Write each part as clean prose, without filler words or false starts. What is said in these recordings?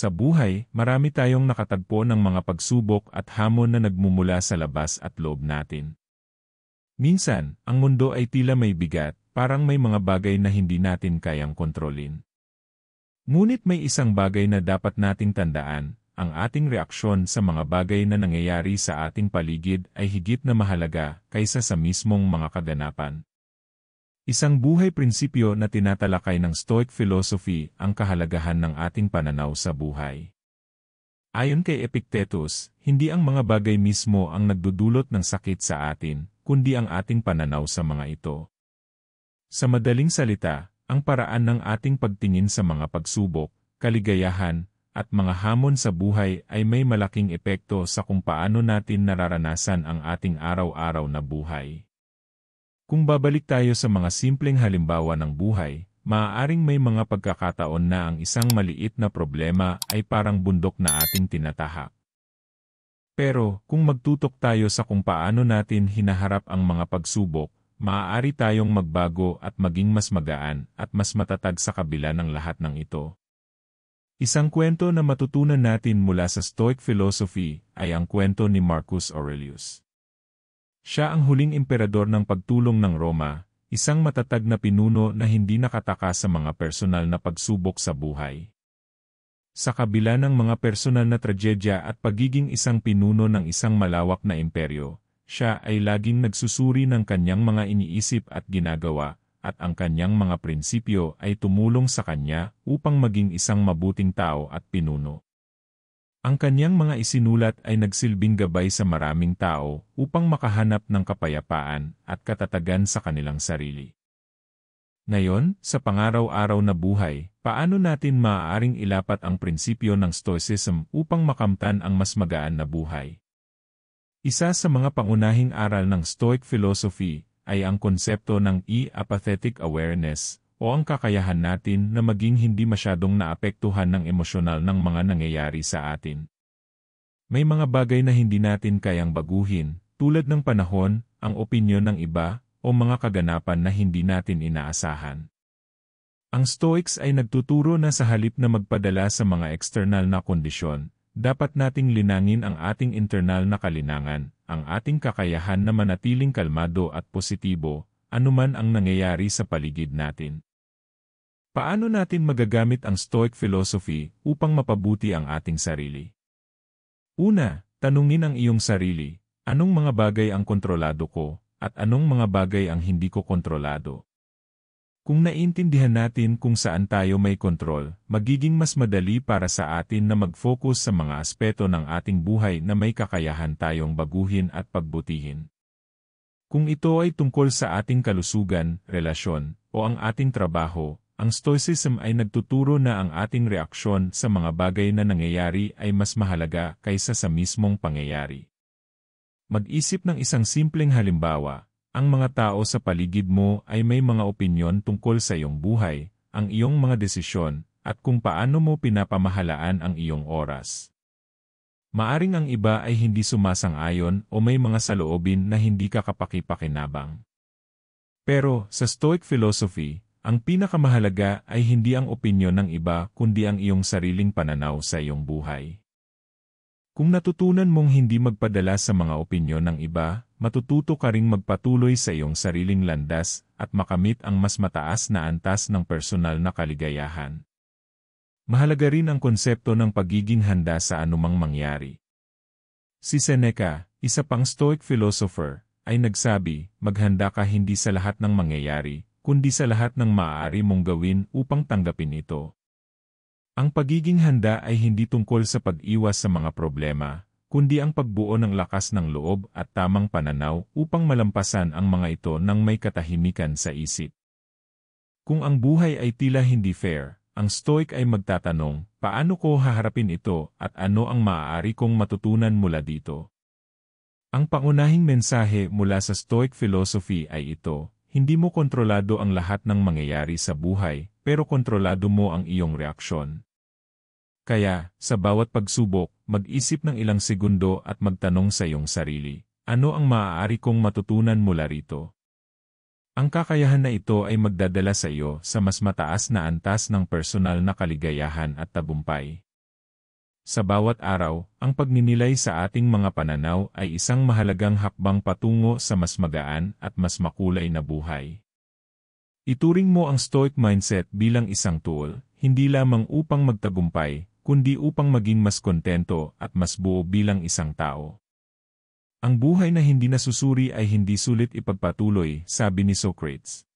Sa buhay, marami tayong nakatagpo ng mga pagsubok at hamon na nagmumula sa labas at loob natin. Minsan, ang mundo ay tila may bigat, parang may mga bagay na hindi natin kayang kontrolin. Ngunit may isang bagay na dapat nating tandaan, ang ating reaksyon sa mga bagay na nangyayari sa ating paligid ay higit na mahalaga kaysa sa mismong mga kaganapan. Isang buhay prinsipyo na tinatalakay ng Stoic philosophy ang kahalagahan ng ating pananaw sa buhay. Ayon kay Epictetus, hindi ang mga bagay mismo ang nagdudulot ng sakit sa atin, kundi ang ating pananaw sa mga ito. Sa madaling salita, ang paraan ng ating pagtingin sa mga pagsubok, kaligayahan, at mga hamon sa buhay ay may malaking epekto sa kung paano natin nararanasan ang ating araw-araw na buhay. Kung babalik tayo sa mga simpleng halimbawa ng buhay, maaaring may mga pagkakataon na ang isang maliit na problema ay parang bundok na ating tinatahak. Pero, kung magtutok tayo sa kung paano natin hinaharap ang mga pagsubok, maaari tayong magbago at maging mas magaan at mas matatag sa kabila ng lahat ng ito. Isang kwento na matutunan natin mula sa Stoic philosophy ay ang kwento ni Marcus Aurelius. Siya ang huling emperador ng pagtulong ng Roma, isang matatag na pinuno na hindi nakataka sa mga personal na pagsubok sa buhay. Sa kabila ng mga personal na tragedya at pagiging isang pinuno ng isang malawak na imperyo, siya ay laging nagsusuri ng kanyang mga iniisip at ginagawa, at ang kanyang mga prinsipyo ay tumulong sa kanya upang maging isang mabuting tao at pinuno. Ang kanyang mga isinulat ay nagsilbing gabay sa maraming tao upang makahanap ng kapayapaan at katatagan sa kanilang sarili. Ngayon, sa pangaraw-araw na buhay, paano natin maaaring ilapat ang prinsipyo ng Stoicism upang makamtan ang mas magaan na buhay? Isa sa mga pangunahing aral ng Stoic philosophy ay ang konsepto ng apathetic awareness, o ang kakayahan natin na maging hindi masyadong naapektuhan ng emosyonal ng mga nangyayari sa atin. May mga bagay na hindi natin kayang baguhin, tulad ng panahon, ang opinyon ng iba, o mga kaganapan na hindi natin inaasahan. Ang Stoics ay nagtuturo na sa halip na magpadala sa mga external na kondisyon, dapat nating linangin ang ating internal na kalinangan, ang ating kakayahan na manatiling kalmado at positibo, anuman ang nangyayari sa paligid natin. Paano natin magagamit ang Stoic philosophy upang mapabuti ang ating sarili? Una, tanungin ang iyong sarili, anong mga bagay ang kontrolado ko, at anong mga bagay ang hindi ko kontrolado? Kung naiintindihan natin kung saan tayo may kontrol, magiging mas madali para sa atin na mag-focus sa mga aspeto ng ating buhay na may kakayahan tayong baguhin at pagbutihin. Kung ito ay tungkol sa ating kalusugan, relasyon, o ang ating trabaho, ang Stoicism ay nagtuturo na ang ating reaksyon sa mga bagay na nangyayari ay mas mahalaga kaysa sa mismong pangyayari. Mag-isip ng isang simpleng halimbawa, ang mga tao sa paligid mo ay may mga opinyon tungkol sa iyong buhay, ang iyong mga desisyon, at kung paano mo pinapamahalaan ang iyong oras. Maaring ang iba ay hindi sumasang-ayon o may mga saloobin na hindi ka kapaki-pakinabang. Pero, sa Stoic philosophy, ang pinakamahalaga ay hindi ang opinyon ng iba kundi ang iyong sariling pananaw sa iyong buhay. Kung natutunan mong hindi magpadala sa mga opinyon ng iba, matututo ka ring magpatuloy sa iyong sariling landas at makamit ang mas mataas na antas ng personal na kaligayahan. Mahalaga rin ang konsepto ng pagiging handa sa anumang mangyari. Si Seneca, isa pang Stoic philosopher, ay nagsabi, maghanda ka hindi sa lahat ng mangyayari, kundi sa lahat ng maaari mong gawin upang tanggapin ito. Ang pagiging handa ay hindi tungkol sa pag-iwas sa mga problema, kundi ang pagbuo ng lakas ng loob at tamang pananaw upang malampasan ang mga ito nang may katahimikan sa isip. Kung ang buhay ay tila hindi fair, ang Stoic ay magtatanong, paano ko haharapin ito at ano ang maaari kong matutunan mula dito? Ang pangunahing mensahe mula sa Stoic philosophy ay ito, hindi mo kontrolado ang lahat ng mangyayari sa buhay, pero kontrolado mo ang iyong reaksyon. Kaya, sa bawat pagsubok, mag-isip ng ilang segundo at magtanong sa iyong sarili, ano ang maaari kong matutunan mula rito? Ang kakayahan na ito ay magdadala sa iyo sa mas mataas na antas ng personal na kaligayahan at tagumpay. Sa bawat araw, ang pagninilay sa ating mga pananaw ay isang mahalagang hakbang patungo sa mas magaan at mas makulay na buhay. Ituring mo ang Stoic mindset bilang isang tool, hindi lamang upang magtagumpay, kundi upang maging mas kontento at mas buo bilang isang tao. Ang buhay na hindi nasusuri ay hindi sulit ipagpatuloy, sabi ni Socrates.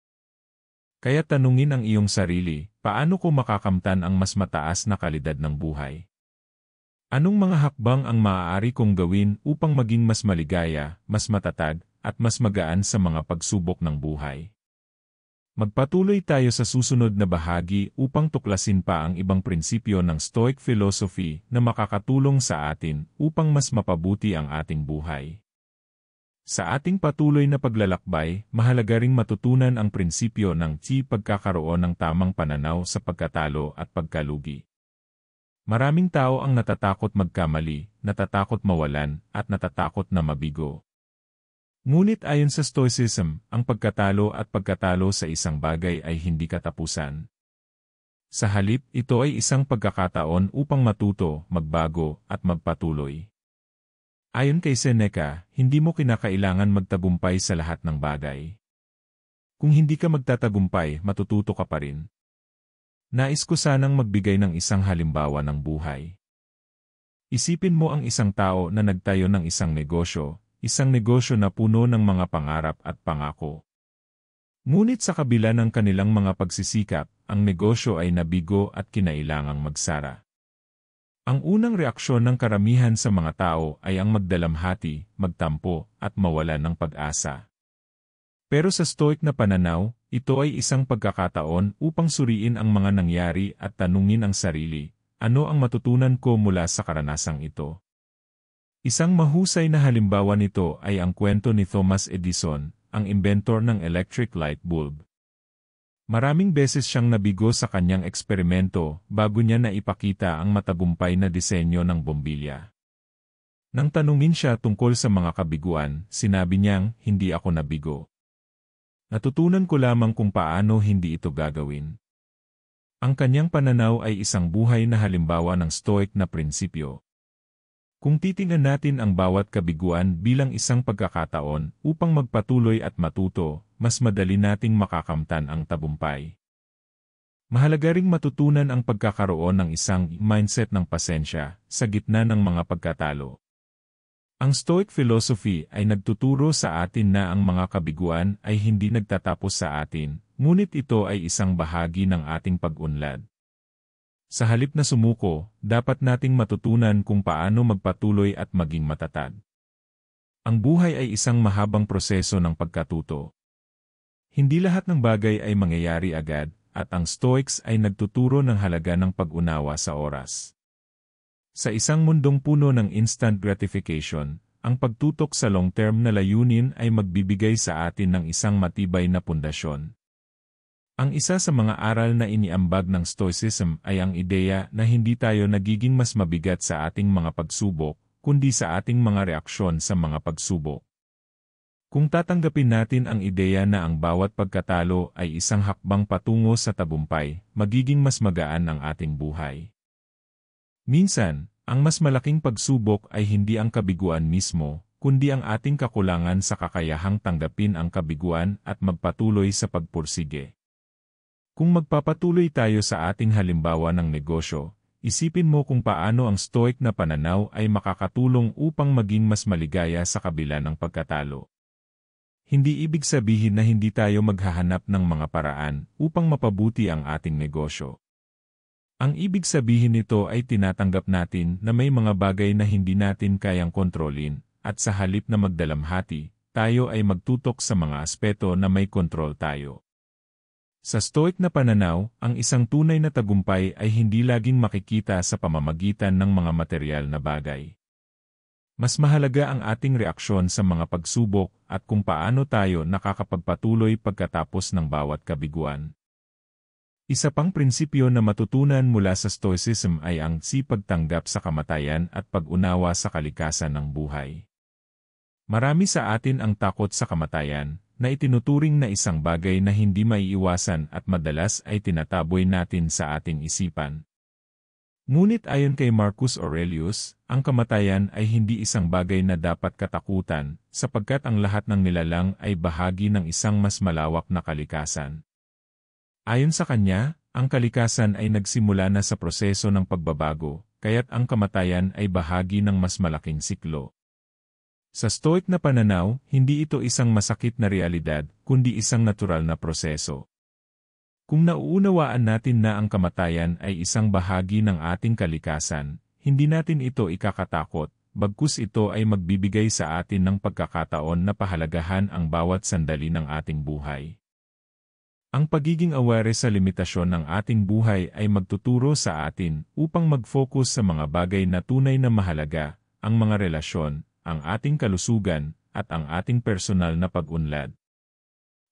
Kaya tanungin ang iyong sarili, paano ko makakamtan ang mas mataas na kalidad ng buhay? Anong mga hakbang ang maaari kong gawin upang maging mas maligaya, mas matatag, at mas magaan sa mga pagsubok ng buhay? Magpatuloy tayo sa susunod na bahagi upang tuklasin pa ang ibang prinsipyo ng Stoic philosophy na makakatulong sa atin upang mas mapabuti ang ating buhay. Sa ating patuloy na paglalakbay, mahalaga ring matutunan ang prinsipyo ng pagkakaroon ng tamang pananaw sa pagkatalo at pagkalugi. Maraming tao ang natatakot magkamali, natatakot mawalan, at natatakot na mabigo. Ngunit ayon sa Stoicism, ang pagkatalo at pagkatalo sa isang bagay ay hindi katapusan. Sa halip, ito ay isang pagkakataon upang matuto, magbago, at magpatuloy. Ayon kay Seneca, hindi mo kinakailangan magtagumpay sa lahat ng bagay. Kung hindi ka magtatagumpay, matututo ka pa rin. Nais ko sanang magbigay ng isang halimbawa ng buhay. Isipin mo ang isang tao na nagtayo ng isang negosyo na puno ng mga pangarap at pangako. Ngunit sa kabila ng kanilang mga pagsisikap, ang negosyo ay nabigo at kinailangang magsara. Ang unang reaksyon ng karamihan sa mga tao ay ang magdalamhati, magtampo, at mawalan ng pag-asa. Pero sa Stoic na pananaw, ito ay isang pagkakataon upang suriin ang mga nangyari at tanungin ang sarili, ano ang matutunan ko mula sa karanasang ito? Isang mahusay na halimbawa nito ay ang kwento ni Thomas Edison, ang inventor ng electric light bulb. Maraming beses siyang nabigo sa kanyang eksperimento bago niya naipakita ang matagumpay na disenyo ng bombilya. Nang tanungin siya tungkol sa mga kabiguan, sinabi niyang, "Hindi ako nabigo. Natutunan ko lamang kung paano hindi ito gagawin." Ang kanyang pananaw ay isang buhay na halimbawa ng Stoic na prinsipyo. Kung titingnan natin ang bawat kabiguan bilang isang pagkakataon upang magpatuloy at matuto, mas madali nating makakamtan ang tagumpay. Mahalaga ring matutunan ang pagkakaroon ng isang mindset ng pasensya sa gitna ng mga pagkatalo. Ang Stoic philosophy ay nagtuturo sa atin na ang mga kabiguan ay hindi nagtatapos sa atin, ngunit ito ay isang bahagi ng ating pag-unlad. Sa halip na sumuko, dapat nating matutunan kung paano magpatuloy at maging matatag. Ang buhay ay isang mahabang proseso ng pagkatuto. Hindi lahat ng bagay ay mangyayari agad, at ang Stoics ay nagtuturo ng halaga ng pag-unawa sa oras. Sa isang mundong puno ng instant gratification, ang pagtutok sa long-term na layunin ay magbibigay sa atin ng isang matibay na pundasyon. Ang isa sa mga aral na iniambag ng Stoicism ay ang ideya na hindi tayo nagiging mas mabigat sa ating mga pagsubok, kundi sa ating mga reaksyon sa mga pagsubok. Kung tatanggapin natin ang ideya na ang bawat pagkatalo ay isang hakbang patungo sa tagumpay, magiging mas magaan ang ating buhay. Minsan, ang mas malaking pagsubok ay hindi ang kabiguan mismo, kundi ang ating kakulangan sa kakayahang tanggapin ang kabiguan at magpatuloy sa pagpursige. Kung magpapatuloy tayo sa ating halimbawa ng negosyo, isipin mo kung paano ang Stoic na pananaw ay makakatulong upang maging mas maligaya sa kabila ng pagkatalo. Hindi ibig sabihin na hindi tayo maghahanap ng mga paraan upang mapabuti ang ating negosyo. Ang ibig sabihin nito ay tinatanggap natin na may mga bagay na hindi natin kayang kontrolin, at sa halip na magdalamhati, tayo ay magtutok sa mga aspeto na may kontrol tayo. Sa Stoic na pananaw, ang isang tunay na tagumpay ay hindi laging makikita sa pamamagitan ng mga materyal na bagay. Mas mahalaga ang ating reaksyon sa mga pagsubok at kung paano tayo nakakapagpatuloy pagkatapos ng bawat kabiguan. Isa pang prinsipyo na matutunan mula sa Stoicism ay ang pagtanggap sa kamatayan at pag-unawa sa kalikasan ng buhay. Marami sa atin ang takot sa kamatayan, na itinuturing na isang bagay na hindi maiiwasan at madalas ay tinataboy natin sa ating isipan. Ngunit ayon kay Marcus Aurelius, ang kamatayan ay hindi isang bagay na dapat katakutan, sapagkat ang lahat ng nilalang ay bahagi ng isang mas malawak na kalikasan. Ayon sa kanya, ang kalikasan ay nagsimula na sa proseso ng pagbabago, kaya't ang kamatayan ay bahagi ng mas malaking siklo. Sa Stoic na pananaw, hindi ito isang masakit na realidad, kundi isang natural na proseso. Kung nauunawaan natin na ang kamatayan ay isang bahagi ng ating kalikasan, hindi natin ito ikakatakot, bagkus ito ay magbibigay sa atin ng pagkakataon na pahalagahan ang bawat sandali ng ating buhay. Ang pagiging aware sa limitasyon ng ating buhay ay magtuturo sa atin upang mag-focus sa mga bagay na tunay na mahalaga, ang mga relasyon, ang ating kalusugan, at ang ating personal na pag-unlad.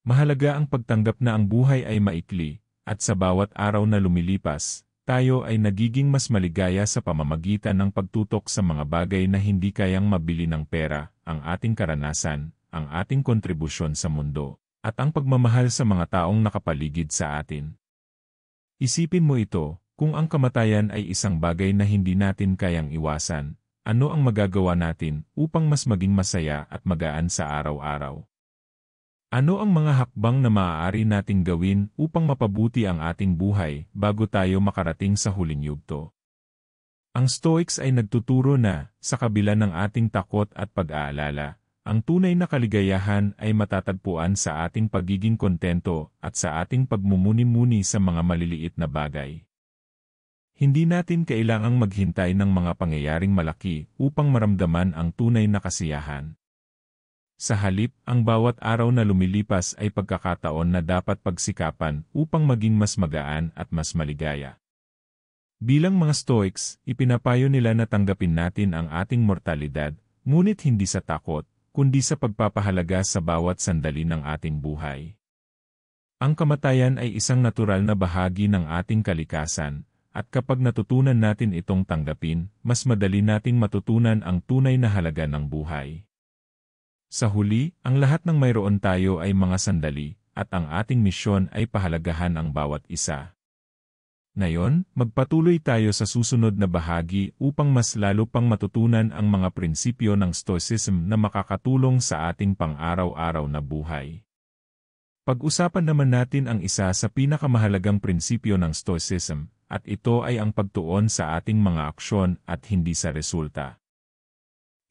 Mahalaga ang pagtanggap na ang buhay ay maikli, at sa bawat araw na lumilipas, tayo ay nagiging mas maligaya sa pamamagitan ng pagtutok sa mga bagay na hindi kayang mabili ng pera, ang ating karanasan, ang ating kontribusyon sa mundo, at ang pagmamahal sa mga taong nakapaligid sa atin. Isipin mo ito, kung ang kamatayan ay isang bagay na hindi natin kayang iwasan, ano ang magagawa natin upang mas maging masaya at magaan sa araw-araw? Ano ang mga hakbang na maaari nating gawin upang mapabuti ang ating buhay bago tayo makarating sa huling yugto? Ang Stoics ay nagtuturo na, sa kabila ng ating takot at pag-aalala, ang tunay na kaligayahan ay matatagpuan sa ating pagiging kontento at sa ating pagmumuni-muni sa mga maliliit na bagay. Hindi natin kailangang maghintay ng mga pangyayaring malaki upang maramdaman ang tunay na kasiyahan. Sa halip, ang bawat araw na lumilipas ay pagkakataon na dapat pagsikapan upang maging mas magaan at mas maligaya. Bilang mga Stoics, ipinapayo nila na tanggapin natin ang ating mortalidad, ngunit hindi sa takot, kundi sa pagpapahalaga sa bawat sandali ng ating buhay. Ang kamatayan ay isang natural na bahagi ng ating kalikasan, at kapag natutunan natin itong tanggapin, mas madali nating matutunan ang tunay na halaga ng buhay. Sa huli, ang lahat ng mayroon tayo ay mga sandali, at ang ating misyon ay pahalagahan ang bawat isa. Ngayon, magpatuloy tayo sa susunod na bahagi upang mas lalo pang matutunan ang mga prinsipyo ng Stoicism na makakatulong sa ating pang-araw-araw na buhay. Pag-usapan naman natin ang isa sa pinakamahalagang prinsipyo ng Stoicism, at ito ay ang pagtuon sa ating mga aksyon at hindi sa resulta.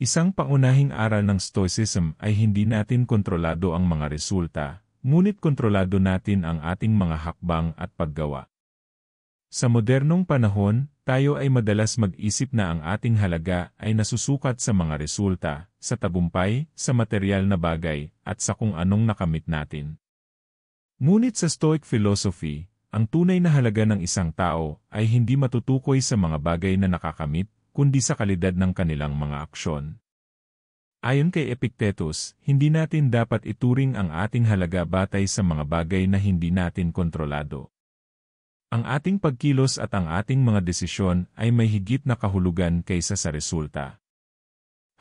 Isang pangunahing aral ng Stoicism ay hindi natin kontrolado ang mga resulta, ngunit kontrolado natin ang ating mga hakbang at paggawa. Sa modernong panahon, tayo ay madalas mag-isip na ang ating halaga ay nasusukat sa mga resulta, sa tagumpay, sa material na bagay, at sa kung anong nakamit natin. Ngunit sa Stoic philosophy, ang tunay na halaga ng isang tao ay hindi matutukoy sa mga bagay na nakakamit, kundi sa kalidad ng kanilang mga aksyon. Ayon kay Epictetus, hindi natin dapat ituring ang ating halaga batay sa mga bagay na hindi natin kontrolado. Ang ating pagkilos at ang ating mga desisyon ay may higit na kahulugan kaysa sa resulta.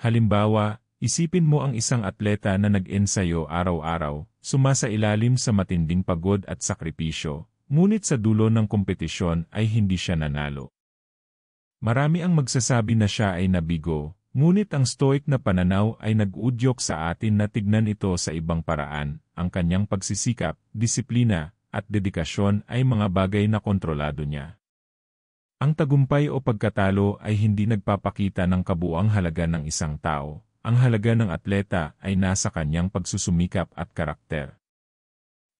Halimbawa, isipin mo ang isang atleta na nag-ensayo araw-araw, sumasailalim sa matinding pagod at sakripisyo, ngunit sa dulo ng kompetisyon ay hindi siya nanalo. Marami ang magsasabi na siya ay nabigo, ngunit ang Stoic na pananaw ay nag-uudyok sa atin na tignan ito sa ibang paraan. Ang kanyang pagsisikap, disiplina, at dedikasyon ay mga bagay na kontrolado niya. Ang tagumpay o pagkatalo ay hindi nagpapakita ng kabuuang halaga ng isang tao. Ang halaga ng atleta ay nasa kanyang pagsusumikap at karakter.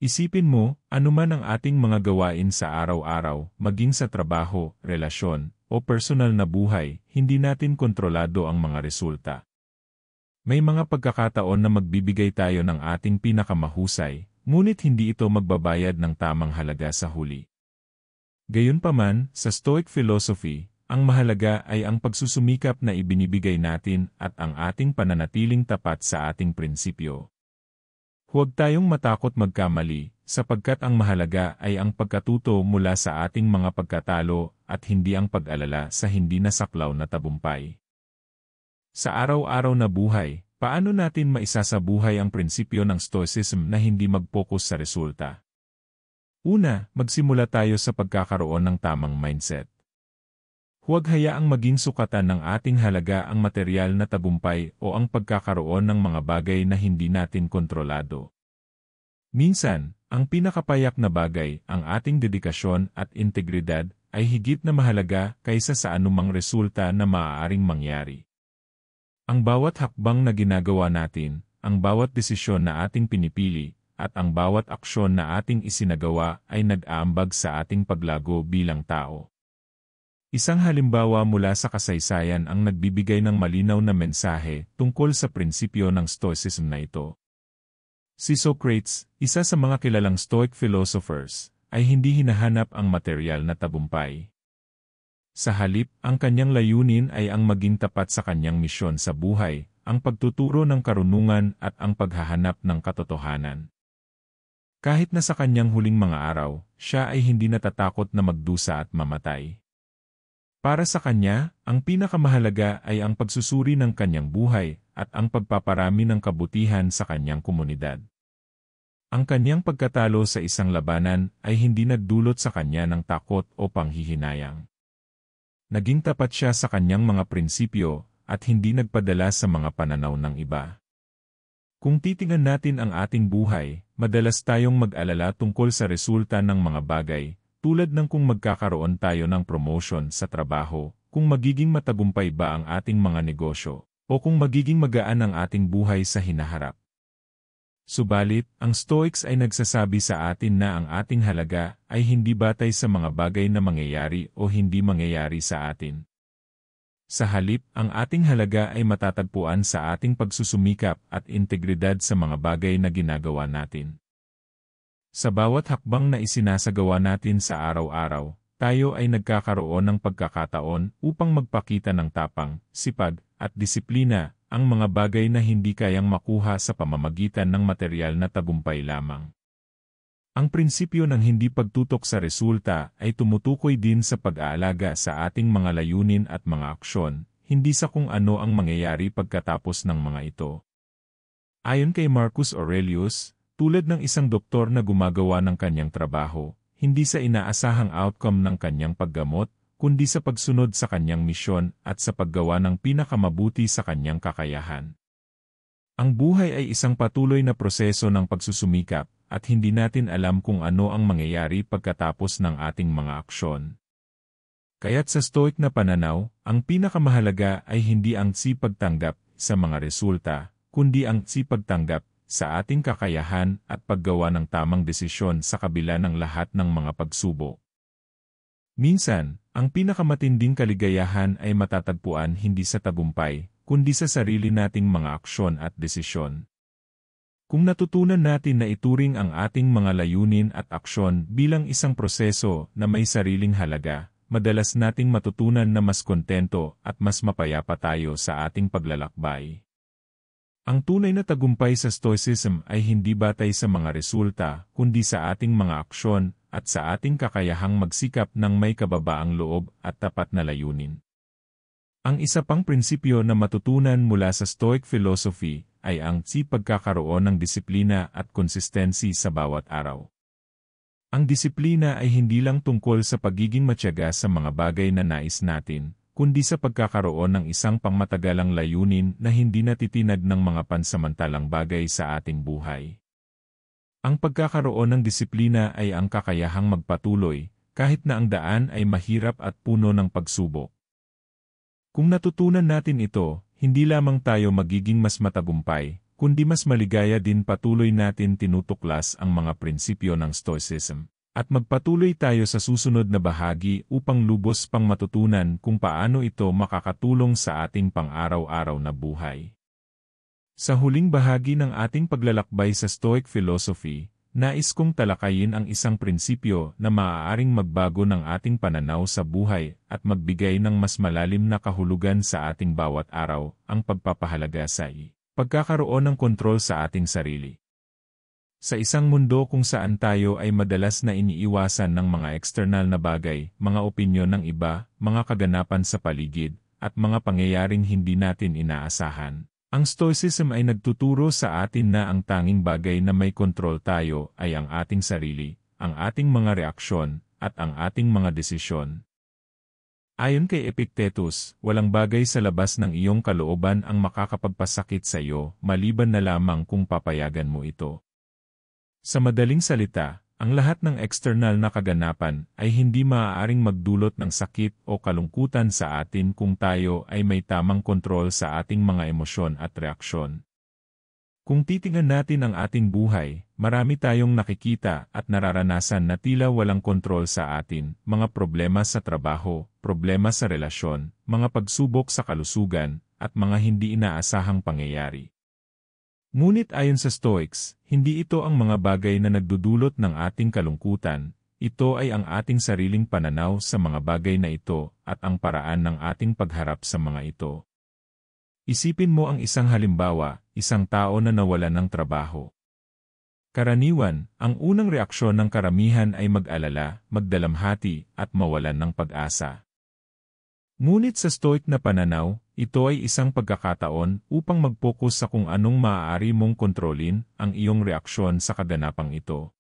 Isipin mo, anuman ang ating mga gawain sa araw-araw, maging sa trabaho, relasyon, o personal na buhay, hindi natin kontrolado ang mga resulta. May mga pagkakataon na magbibigay tayo ng ating pinakamahusay, ngunit hindi ito magbabayad ng tamang halaga sa huli. Gayunpaman, sa Stoic philosophy, ang mahalaga ay ang pagsusumikap na ibinibigay natin at ang ating pananatiling tapat sa ating prinsipyo. Huwag tayong matakot magkamali, sapagkat ang mahalaga ay ang pagkatuto mula sa ating mga pagkatalo at hindi ang pag-alala sa hindi nasaklaw na tagumpay. Sa araw-araw na buhay, paano natin maisasabuhay ang prinsipyo ng Stoicism na hindi mag-focus sa resulta? Una, magsimula tayo sa pagkakaroon ng tamang mindset. Huwag hayaang maging sukatan ng ating halaga ang materyal na tagumpay o ang pagkakaroon ng mga bagay na hindi natin kontrolado. Minsan, ang pinakapayak na bagay, ang ating dedikasyon at integridad, ay higit na mahalaga kaysa sa anumang resulta na maaaring mangyari. Ang bawat hakbang na ginagawa natin, ang bawat desisyon na ating pinipili, at ang bawat aksyon na ating isinagawa ay nag-aambag sa ating paglago bilang tao. Isang halimbawa mula sa kasaysayan ang nagbibigay ng malinaw na mensahe tungkol sa prinsipyo ng Stoicism na ito. Si Socrates, isa sa mga kilalang Stoic philosophers, ay hindi hinahanap ang materyal na tagumpay. Sa halip, ang kanyang layunin ay ang maging tapat sa kanyang misyon sa buhay, ang pagtuturo ng karunungan at ang paghahanap ng katotohanan. Kahit na sa kanyang huling mga araw, siya ay hindi natatakot na magdusa at mamatay. Para sa kanya, ang pinakamahalaga ay ang pagsusuri ng kanyang buhay at ang pagpaparami ng kabutihan sa kanyang komunidad. Ang kanyang pagkatalo sa isang labanan ay hindi nagdulot sa kanya ng takot o panghihinayang. Naging tapat siya sa kanyang mga prinsipyo at hindi nagpadala sa mga pananaw ng iba. Kung titingnan natin ang ating buhay, madalas tayong mag-alala tungkol sa resulta ng mga bagay, tulad ng kung magkakaroon tayo ng promotion sa trabaho, kung magiging matagumpay ba ang ating mga negosyo, o kung magiging magaan ang ating buhay sa hinaharap. Subalit, ang Stoics ay nagsasabi sa atin na ang ating halaga ay hindi batay sa mga bagay na mangyayari o hindi mangyayari sa atin. Sa halip, ang ating halaga ay matatagpuan sa ating pagsusumikap at integridad sa mga bagay na ginagawa natin. Sa bawat hakbang na isinasagawa natin sa araw-araw, tayo ay nagkakaroon ng pagkakataon upang magpakita ng tapang, sipag, at disiplina, ang mga bagay na hindi kayang makuha sa pamamagitan ng materyal na tagumpay lamang. Ang prinsipyo ng hindi pagtutok sa resulta ay tumutukoy din sa pag-aalaga sa ating mga layunin at mga aksyon, hindi sa kung ano ang mangyayari pagkatapos ng mga ito. Ayon kay Marcus Aurelius, tulad ng isang doktor na gumagawa ng kanyang trabaho, hindi sa inaasahang outcome ng kanyang paggamot, kundi sa pagsunod sa kanyang misyon at sa paggawa ng pinakamabuti sa kanyang kakayahan. Ang buhay ay isang patuloy na proseso ng pagsusumikap, at hindi natin alam kung ano ang mangyayari pagkatapos ng ating mga aksyon. Kaya't sa Stoic na pananaw, ang pinakamahalaga ay hindi ang sipagtanggap sa mga resulta, kundi ang sipagtanggap sa ating kakayahan at paggawa ng tamang desisyon sa kabila ng lahat ng mga pagsubok. Minsan, ang pinakamatinding kaligayahan ay matatagpuan hindi sa tagumpay, kundi sa sarili nating mga aksyon at desisyon. Kung natutunan natin na ituring ang ating mga layunin at aksyon bilang isang proseso na may sariling halaga, madalas nating matutunan na mas kontento at mas mapayapa tayo sa ating paglalakbay. Ang tunay na tagumpay sa Stoicism ay hindi batay sa mga resulta, kundi sa ating mga aksyon at sa ating kakayahang magsikap ng may kababaang loob at tapat na layunin. Ang isa pang prinsipyo na matutunan mula sa Stoic philosophy ay ang pagkakaroon ng disiplina at konsistensi sa bawat araw. Ang disiplina ay hindi lang tungkol sa pagiging matiyaga sa mga bagay na nais natin, kundi sa pagkakaroon ng isang pangmatagalang layunin na hindi natitinag ng mga pansamantalang bagay sa ating buhay. Ang pagkakaroon ng disiplina ay ang kakayahang magpatuloy, kahit na ang daan ay mahirap at puno ng pagsubok. Kung natutunan natin ito, hindi lamang tayo magiging mas matagumpay, kundi mas maligaya din patuloy natin tinutuklas ang mga prinsipyo ng Stoicism. At magpatuloy tayo sa susunod na bahagi upang lubos pang matutunan kung paano ito makakatulong sa ating pang-araw-araw na buhay. Sa huling bahagi ng ating paglalakbay sa Stoic philosophy, nais kong talakayin ang isang prinsipyo na maaaring magbago ng ating pananaw sa buhay at magbigay ng mas malalim na kahulugan sa ating bawat araw, ang pagpapahalaga sa pagkakaroon ng kontrol sa ating sarili. Sa isang mundo kung saan tayo ay madalas na iniiwasan ng mga external na bagay, mga opinyon ng iba, mga kaganapan sa paligid, at mga pangyayaring hindi natin inaasahan, ang Stoicism ay nagtuturo sa atin na ang tanging bagay na may kontrol tayo ay ang ating sarili, ang ating mga reaksyon, at ang ating mga desisyon. Ayon kay Epictetus, walang bagay sa labas ng iyong kalooban ang makakapagpasakit sa iyo, maliban na lamang kung papayagan mo ito. Sa madaling salita, ang lahat ng external na kaganapan ay hindi maaaring magdulot ng sakit o kalungkutan sa atin kung tayo ay may tamang kontrol sa ating mga emosyon at reaksyon. Kung titingnan natin ang ating buhay, marami tayong nakikita at nararanasan na tila walang kontrol sa atin, mga problema sa trabaho, problema sa relasyon, mga pagsubok sa kalusugan, at mga hindi inaasahang pangyayari. Ngunit ayon sa Stoics, hindi ito ang mga bagay na nagdudulot ng ating kalungkutan, ito ay ang ating sariling pananaw sa mga bagay na ito at ang paraan ng ating pagharap sa mga ito. Isipin mo ang isang halimbawa, isang tao na nawalan ng trabaho. Karaniwan, ang unang reaksyon ng karamihan ay mag-alala, magdalamhati, at mawalan ng pag-asa. Ngunit sa Stoic na pananaw, ito ay isang pagkakataon upang mag-focus sa kung anong maaari mong kontrolin ang iyong reaksyon sa kaganapang ito.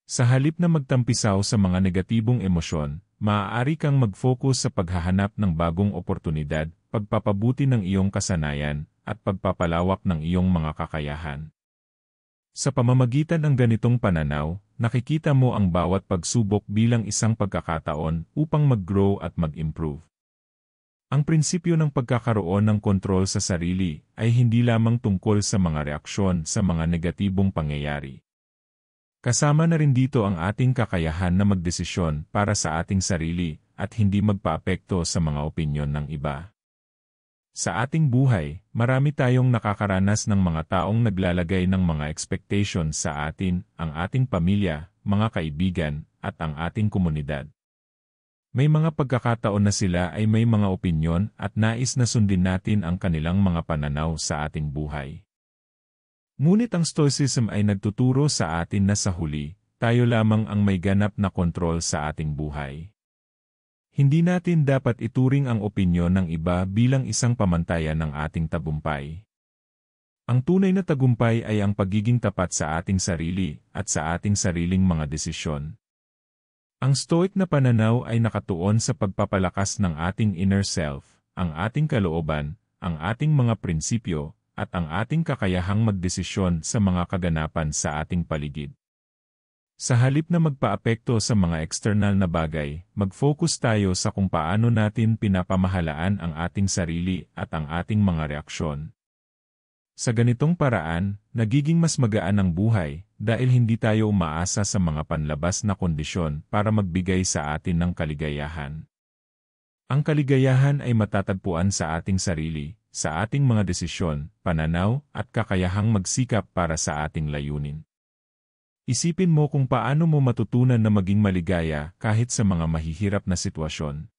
Sa halip na magtampisaw sa mga negatibong emosyon, maaari kang mag-focus sa paghahanap ng bagong oportunidad, pagpapabuti ng iyong kasanayan, at pagpapalawak ng iyong mga kakayahan. Sa pamamagitan ng ganitong pananaw, nakikita mo ang bawat pagsubok bilang isang pagkakataon upang mag-grow at mag-improve. Ang prinsipyo ng pagkakaroon ng kontrol sa sarili ay hindi lamang tungkol sa mga reaksyon sa mga negatibong pangyayari. Kasama na rin dito ang ating kakayahan na magdesisyon para sa ating sarili at hindi magpaapekto sa mga opinyon ng iba. Sa ating buhay, marami tayong nakakaranas ng mga taong naglalagay ng mga expectations sa atin, ang ating pamilya, mga kaibigan, at ang ating komunidad. May mga pagkakataon na sila ay may mga opinyon at nais na sundin natin ang kanilang mga pananaw sa ating buhay. Ngunit ang Stoicism ay nagtuturo sa atin na sa huli, tayo lamang ang may ganap na kontrol sa ating buhay. Hindi natin dapat ituring ang opinyon ng iba bilang isang pamantayan ng ating tagumpay. Ang tunay na tagumpay ay ang pagiging tapat sa ating sarili at sa ating sariling mga desisyon. Ang Stoic na pananaw ay nakatuon sa pagpapalakas ng ating inner self, ang ating kalooban, ang ating mga prinsipyo, at ang ating kakayahang magdesisyon sa mga kaganapan sa ating paligid. Sa halip na magpaapekto sa mga external na bagay, mag-focus tayo sa kung paano natin pinapamahalaan ang ating sarili at ang ating mga reaksyon. Sa ganitong paraan, nagiging mas magaan ang buhay dahil hindi tayo umaasa sa mga panlabas na kondisyon para magbigay sa atin ng kaligayahan. Ang kaligayahan ay matatagpuan sa ating sarili, sa ating mga desisyon, pananaw, at kakayahang magsikap para sa ating layunin. Isipin mo kung paano mo matutunan na maging maligaya kahit sa mga mahihirap na sitwasyon.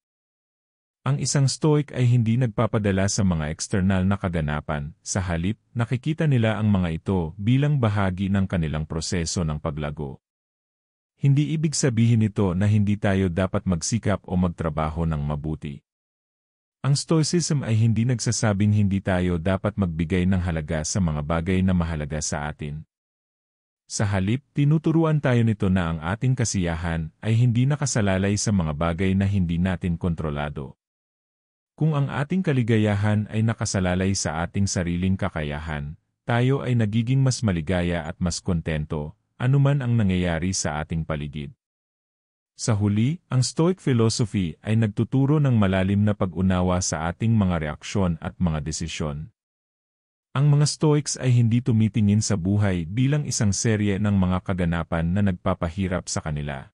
Ang isang Stoic ay hindi nagpapadala sa mga external na kaganapan, sa halip, nakikita nila ang mga ito bilang bahagi ng kanilang proseso ng paglago. Hindi ibig sabihin nito na hindi tayo dapat magsikap o magtrabaho ng mabuti. Ang Stoicism ay hindi nagsasabing hindi tayo dapat magbigay ng halaga sa mga bagay na mahalaga sa atin. Sa halip, tinuturuan tayo nito na ang ating kasiyahan ay hindi nakasalalay sa mga bagay na hindi natin kontrolado. Kung ang ating kaligayahan ay nakasalalay sa ating sariling kakayahan, tayo ay nagiging mas maligaya at mas kontento, anuman ang nangyayari sa ating paligid. Sa huli, ang Stoic philosophy ay nagtuturo ng malalim na pag-unawa sa ating mga reaksyon at mga desisyon. Ang mga Stoics ay hindi tumitingin sa buhay bilang isang serye ng mga kaganapan na nagpapahirap sa kanila.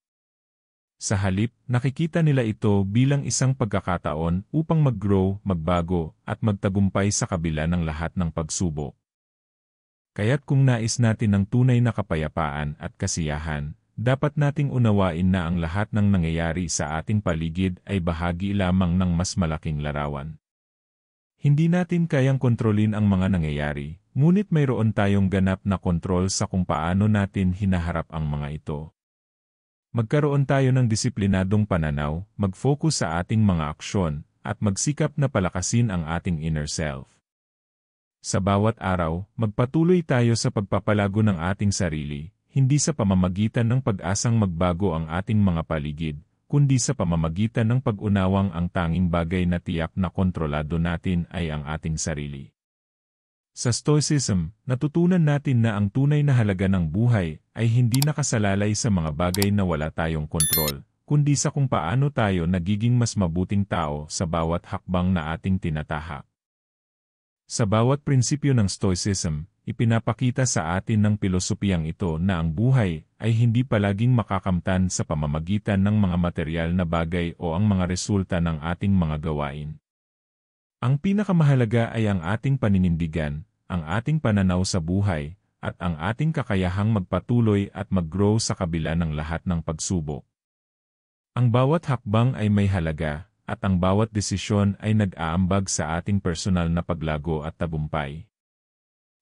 Sa halip, nakikita nila ito bilang isang pagkakataon upang mag-grow, magbago, at magtagumpay sa kabila ng lahat ng pagsubok. Kaya't kung nais natin ng tunay na kapayapaan at kasiyahan, dapat nating unawain na ang lahat ng nangyayari sa ating paligid ay bahagi lamang ng mas malaking larawan. Hindi natin kayang kontrolin ang mga nangyayari, ngunit mayroon tayong ganap na kontrol sa kung paano natin hinaharap ang mga ito. Magkaroon tayo ng disiplinadong pananaw, mag-focus sa ating mga aksyon, at magsikap na palakasin ang ating inner self. Sa bawat araw, magpatuloy tayo sa pagpapalago ng ating sarili, hindi sa pamamagitan ng pag-asang magbago ang ating mga paligid, kundi sa pamamagitan ng pag-unawang ang tanging bagay na tiyak na kontrolado natin ay ang ating sarili. Sa Stoicism, natutunan natin na ang tunay na halaga ng buhay ay hindi nakasalalay sa mga bagay na wala tayong kontrol, kundi sa kung paano tayo nagiging mas mabuting tao sa bawat hakbang na ating tinatahak. Sa bawat prinsipyo ng Stoicism, ipinapakita sa atin ng pilosopiyang ito na ang buhay ay hindi palaging makakamtan sa pamamagitan ng mga materyal na bagay o ang mga resulta ng ating mga gawain. Ang pinakamahalaga ay ang ating paninindigan, ang ating pananaw sa buhay, at ang ating kakayahang magpatuloy at mag-grow sa kabila ng lahat ng pagsubok. Ang bawat hakbang ay may halaga, at ang bawat desisyon ay nag-aambag sa ating personal na paglago at tagumpay.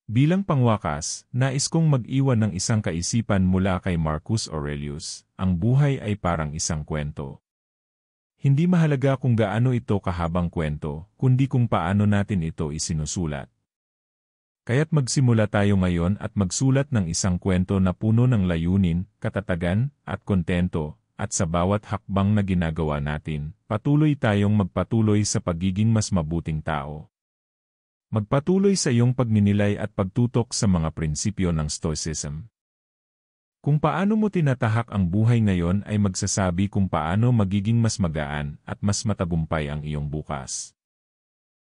Bilang pangwakas, nais kong mag-iwan ng isang kaisipan mula kay Marcus Aurelius, ang buhay ay parang isang kwento. Hindi mahalaga kung gaano ito kahabang kwento, kundi kung paano natin ito isinusulat. Kaya't magsimula tayo ngayon at magsulat ng isang kwento na puno ng layunin, katatagan, at kontento, at sa bawat hakbang na ginagawa natin, patuloy tayong magpatuloy sa pagiging mas mabuting tao. Magpatuloy sa iyong pagninilay at pagtutok sa mga prinsipyo ng Stoicism. Kung paano mo tinatahak ang buhay ngayon ay magsasabi kung paano magiging mas magaan at mas matagumpay ang iyong bukas.